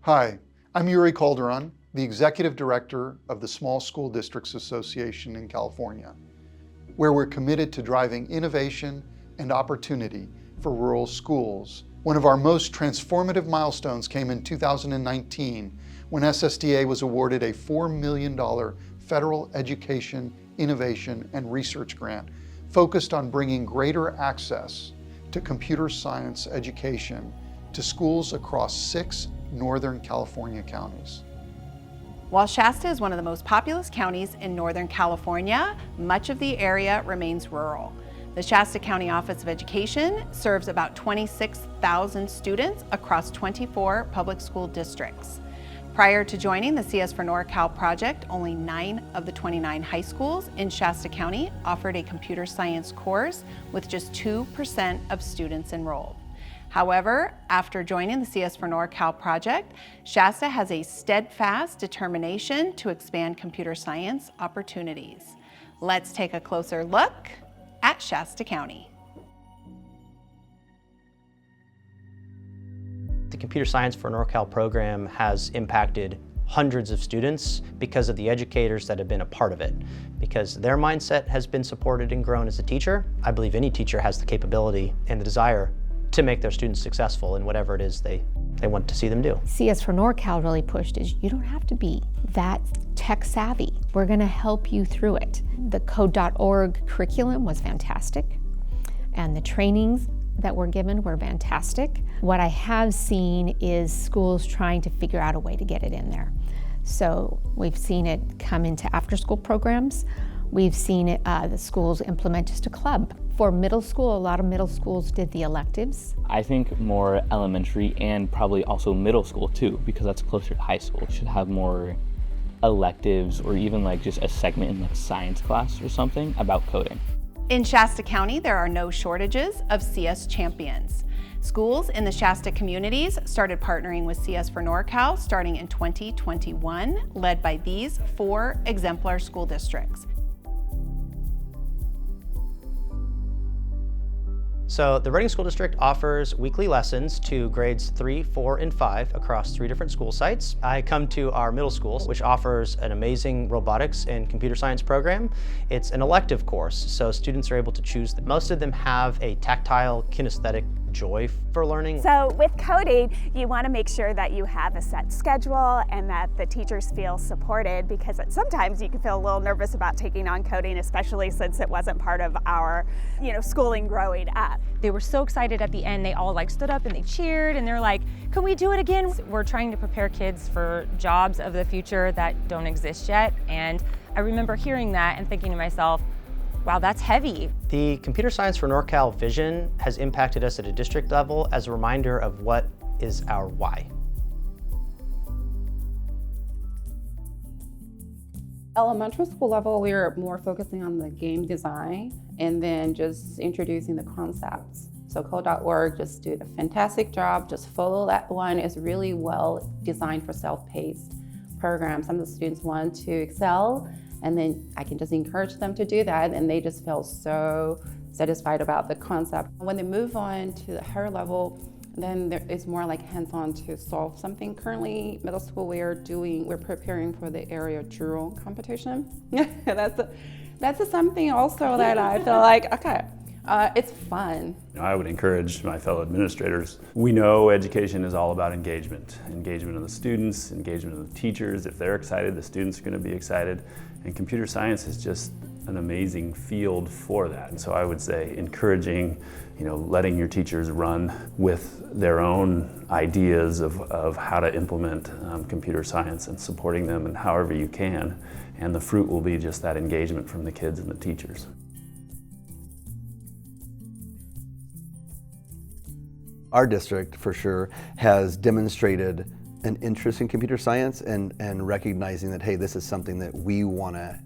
Hi, I'm Yuri Calderon, the Executive Director of the Small School Districts Association in California, where we're committed to driving innovation and opportunity for rural schools. One of our most transformative milestones came in 2019 when SSDA was awarded a $4 million federal education, innovation, and research grant focused on bringing greater access to computer science education to schools across 6 Northern California counties. While Shasta is one of the most populous counties in Northern California, much of the area remains rural. The Shasta County Office of Education serves about 26,000 students across 24 public school districts. Prior to joining the CS for NorCal project, only 9 of the 29 high schools in Shasta County offered a computer science course with just 2% of students enrolled. However, after joining the CS for NorCal project, Shasta has a steadfast determination to expand computer science opportunities. Let's take a closer look at Shasta County. The Computer Science for NorCal program has impacted hundreds of students because of the educators that have been a part of it. Because their mindset has been supported and grown as a teacher, I believe any teacher has the capability and the desire to make their students successful in whatever it is they want to see them do. CS for NorCal really pushed is you don't have to be that tech savvy. We're going to help you through it. The code.org curriculum was fantastic, and the trainings that were given were fantastic. What I have seen is schools trying to figure out a way to get it in there. So we've seen it come into after-school programs. We've seen it, the schools implement just a club. For middle school, a lot of middle schools did the electives. I think more elementary and probably also middle school too, because that's closer to high school, should have more electives or even like just a segment in like science class or something about coding. In Shasta County, there are no shortages of CS champions. Schools in the Shasta communities started partnering with CS for NorCal starting in 2021, led by these 4 exemplar school districts. So the Reading School District offers weekly lessons to grades 3, 4, and 5 across 3 different school sites. I come to our middle school, which offers an amazing robotics and computer science program. It's an elective course, so students are able to choose. Most of them have a tactile, kinesthetic joy for learning. So with coding, you want to make sure that you have a set schedule and that the teachers feel supported, because sometimes you can feel a little nervous about taking on coding, especially since it wasn't part of our, schooling growing up. They were so excited at the end. They all stood up and they cheered and they're like, can we do it again? We're trying to prepare kids for jobs of the future that don't exist yet. And I remember hearing that and thinking to myself, wow, that's heavy. The Computer Science for NorCal vision has impacted us at a district level as a reminder of what is our why. Elementary school level, we are more focusing on the game design and then just introducing the concepts. So code.org just did a fantastic job. Just follow that one. It's really well designed for self-paced programs. Some of the students want to excel, and then I can just encourage them to do that, and they just feel so satisfied about the concept. When they move on to the higher level, then there is more like hands-on to solve something. Currently, middle school, we're preparing for the area juror competition. That's something also that I feel like, okay, it's fun. I would encourage my fellow administrators. We know education is all about engagement. Engagement of the students, engagement of the teachers. If they're excited, the students are going to be excited. And computer science is just an amazing field for that. And so I would say encouraging, letting your teachers run with their own ideas of how to implement computer science and supporting them in however you can. And the fruit will be just that engagement from the kids and the teachers. Our district, for sure, has demonstrated an interest in computer science and recognizing that, hey, this is something that we want to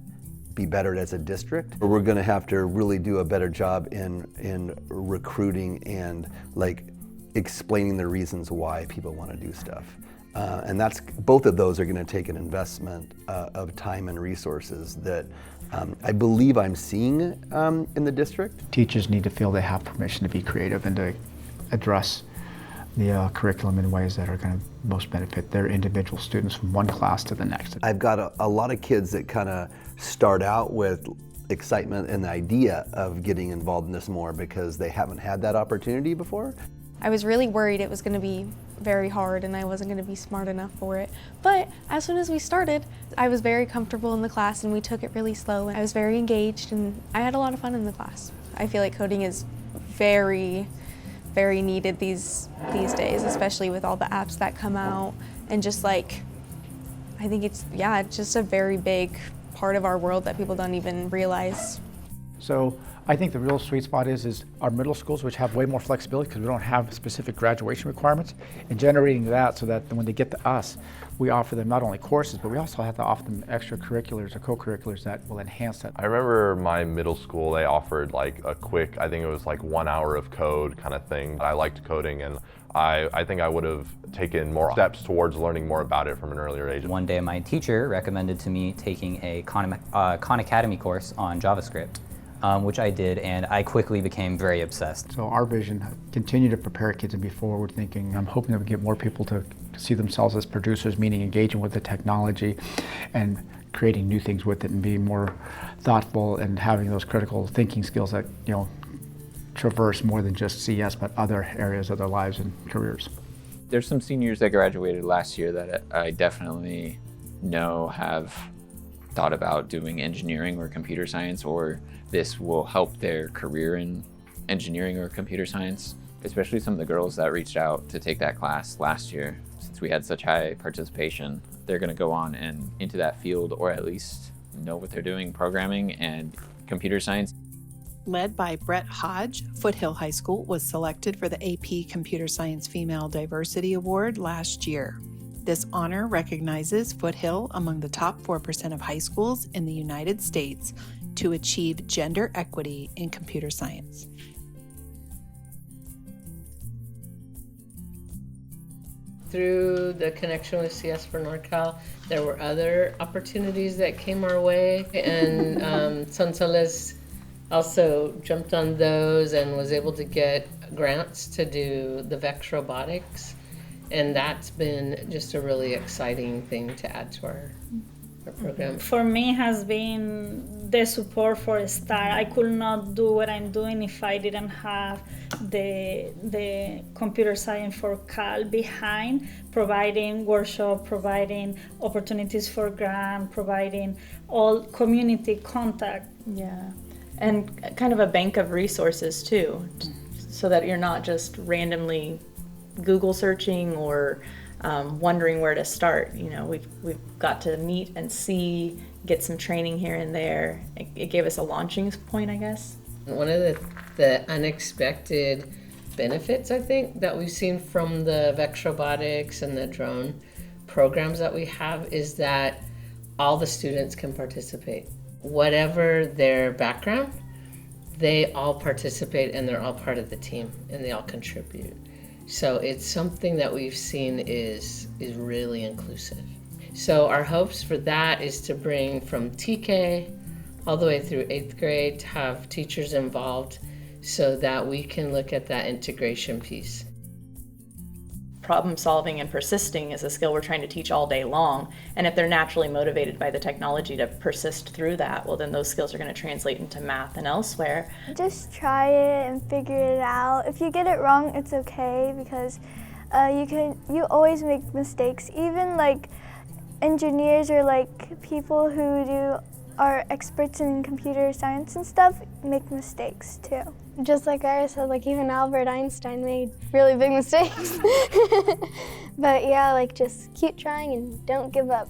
be better at as a district. We're going to have to really do a better job in recruiting and explaining the reasons why people want to do stuff. And both of those are going to take an investment of time and resources that I believe I'm seeing in the district. Teachers need to feel they have permission to be creative and to address the curriculum in ways that are going to most benefit their individual students from one class to the next. I've got a lot of kids that kind of start out with excitement and the idea of getting involved in this more because they haven't had that opportunity before. I was really worried it was going to be very hard and I wasn't going to be smart enough for it. But as soon as we started, I was very comfortable in the class and we took it really slow. I was very engaged and I had a lot of fun in the class. I feel like coding is very, very needed these days, especially with all the apps that come out. And just like, I think it's just a very big part of our world that people don't even realize. So I think the real sweet spot is our middle schools, which have way more flexibility because we don't have specific graduation requirements, and generating that so that when they get to us, we offer them not only courses, but we also have to offer them extracurriculars or co-curriculars that will enhance that. I remember my middle school, they offered like a quick, I think it was like 1 hour of code kind of thing. I liked coding, and I think I would have taken more steps towards learning more about it from an earlier age. One day my teacher recommended to me taking a Khan Academy course on JavaScript, which I did, and I quickly became very obsessed. So our vision, continue to prepare kids and be forward thinking. I'm hoping that we get more people to see themselves as producers, meaning engaging with the technology and creating new things with it and being more thoughtful and having those critical thinking skills that, you know, traverse more than just CS, but other areas of their lives and careers. There's some seniors that graduated last year that I definitely know have thought about doing engineering or computer science, or this will help their career in engineering or computer science, especially some of the girls that reached out to take that class last year. Since we had such high participation, they're going to go on and into that field, or at least know what they're doing, programming and computer science. Led by Brett Hodge, Foothill High School was selected for the AP Computer Science Female Diversity Award last year. This honor recognizes Foothill among the top 4% of high schools in the United States to achieve gender equity in computer science. Through the connection with CS for NorCal, there were other opportunities that came our way, and Sonsoles also jumped on those and was able to get grants to do the VEX robotics, and that's been just a really exciting thing to add to our program. For me has been the support for STAR. I could not do what I'm doing if I didn't have the computer science for Cal behind, providing workshop, providing opportunities for grant, providing all community contact. Yeah, and kind of a bank of resources too, so that you're not just randomly Google searching or wondering where to start. You know, we've got to meet and see, get some training here and there. It gave us a launching point, I guess. One of the unexpected benefits, I think, that we've seen from the VEX robotics and the drone programs that we have is that all the students can participate. Whatever their background, they all participate and they're all part of the team and they all contribute. So it's something that we've seen is really inclusive. So our hopes for that is to bring from TK all the way through 8th grade, to have teachers involved so that we can look at that integration piece. Problem solving and persisting is a skill we're trying to teach all day long. And if they're naturally motivated by the technology to persist through that, well, then those skills are going to translate into math and elsewhere. Just try it and figure it out. If you get it wrong, it's okay, because you always make mistakes. Even like engineers or like people who are experts in computer science and stuff make mistakes too. Just like I said, like even Albert Einstein made really big mistakes. But yeah, like just keep trying and don't give up.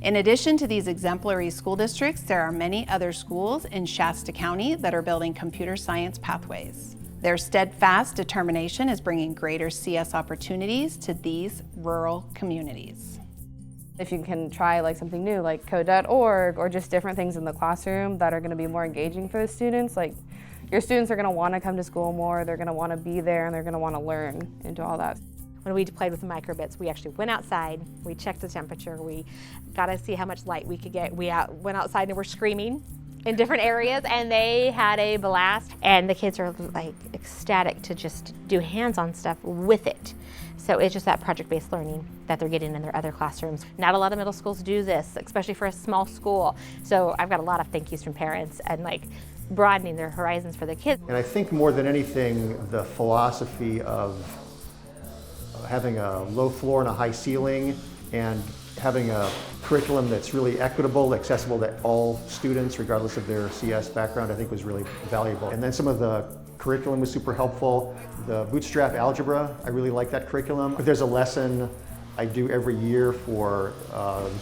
In addition to these exemplary school districts, there are many other schools in Shasta County that are building computer science pathways. Their steadfast determination is bringing greater CS opportunities to these rural communities. If you can try like something new, like code.org, or just different things in the classroom that are going to be more engaging for the students, like your students are going to want to come to school more, they're going to want to be there, and they're going to want to learn and do all that. When we played with the microbits, we actually went outside, we checked the temperature, we got to see how much light we could get. We went outside and we're screaming, in different areas, and they had a blast. And the kids are like ecstatic to just do hands-on stuff with it. So it's just that project-based learning that they're getting in their other classrooms. Not a lot of middle schools do this, especially for a small school. So I've got a lot of thank yous from parents and like broadening their horizons for the kids. And I think more than anything, the philosophy of having a low floor and a high ceiling and having a curriculum that's really equitable, accessible to all students, regardless of their CS background, I think was really valuable. And then some of the curriculum was super helpful. The bootstrap algebra, I really like that curriculum. There's a lesson I do every year for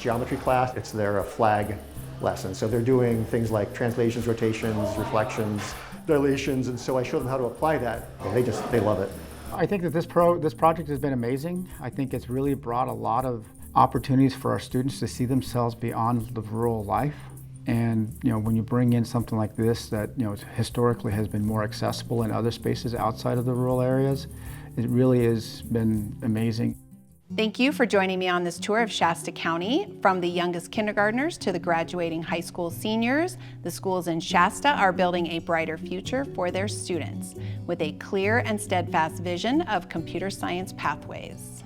geometry class. It's their flag lesson. So they're doing things like translations, rotations, reflections, dilations, and so I show them how to apply that. And they love it. I think that this project has been amazing. I think it's really brought a lot of opportunities for our students to see themselves beyond the rural life. And when you bring in something like this that historically has been more accessible in other spaces outside of the rural areas, it really has been amazing. Thank you for joining me on this tour of Shasta County. From the youngest kindergartners to the graduating high school seniors, the schools in Shasta are building a brighter future for their students with a clear and steadfast vision of computer science pathways.